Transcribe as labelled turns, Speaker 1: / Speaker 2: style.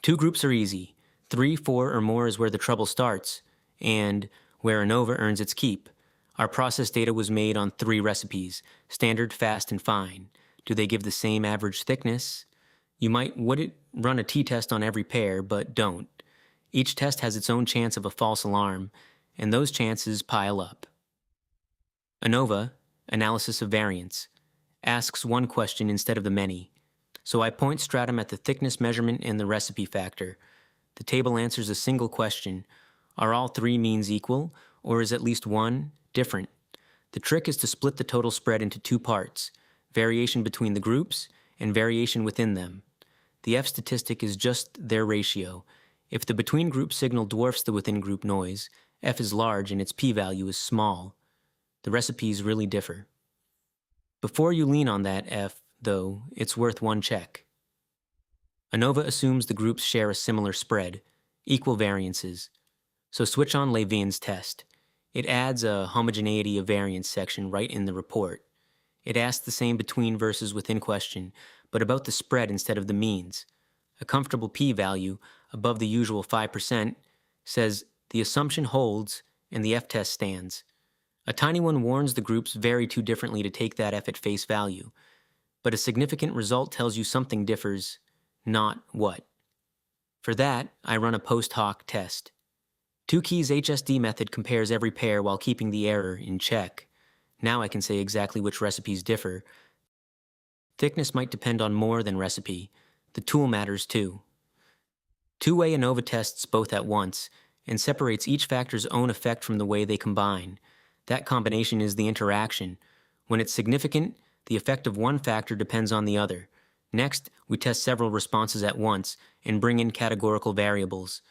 Speaker 1: Two groups are easy. 3, 4, or more is where the trouble starts, and where ANOVA earns its keep. Our process data was made on 3 recipes: standard, fast, and fine. Do they give the same average thickness? You wouldn't run a t-test on every pair, but don't. Each test has its own chance of a false alarm, and those chances pile up. ANOVA, analysis of variance, asks one question instead of the many. So I point Stratum at the thickness measurement and the recipe factor. The table answers a single question: are all 3 means equal, or is at least one different? The trick is to split the total spread into 2 parts: variation between the groups and variation within them. The F statistic is just their ratio. If the between-group signal dwarfs the within-group noise, F is large and its p-value is small. The recipes really differ. Before you lean on that F, though, it's worth one check. ANOVA assumes the groups share a similar spread, equal variances. So switch on Levine's test. It adds a homogeneity of variance section right in the report. It asks the same between versus within question, but about the spread instead of the means. A comfortable p-value, above the usual 5%, says the assumption holds and the F-test stands. A tiny one warns the groups vary too differently to take that F at face value, but a significant result tells you something differs, not what. For that, I run a post-hoc test. Tukey's HSD method compares every pair while keeping the error in check. Now I can say exactly which recipes differ. Thickness might depend on more than recipe. The tool matters too. Two-way ANOVA tests both at once and separates each factor's own effect from the way they combine. That combination is the interaction. When it's significant, the effect of one factor depends on the other. Next, we test several responses at once and bring in categorical variables.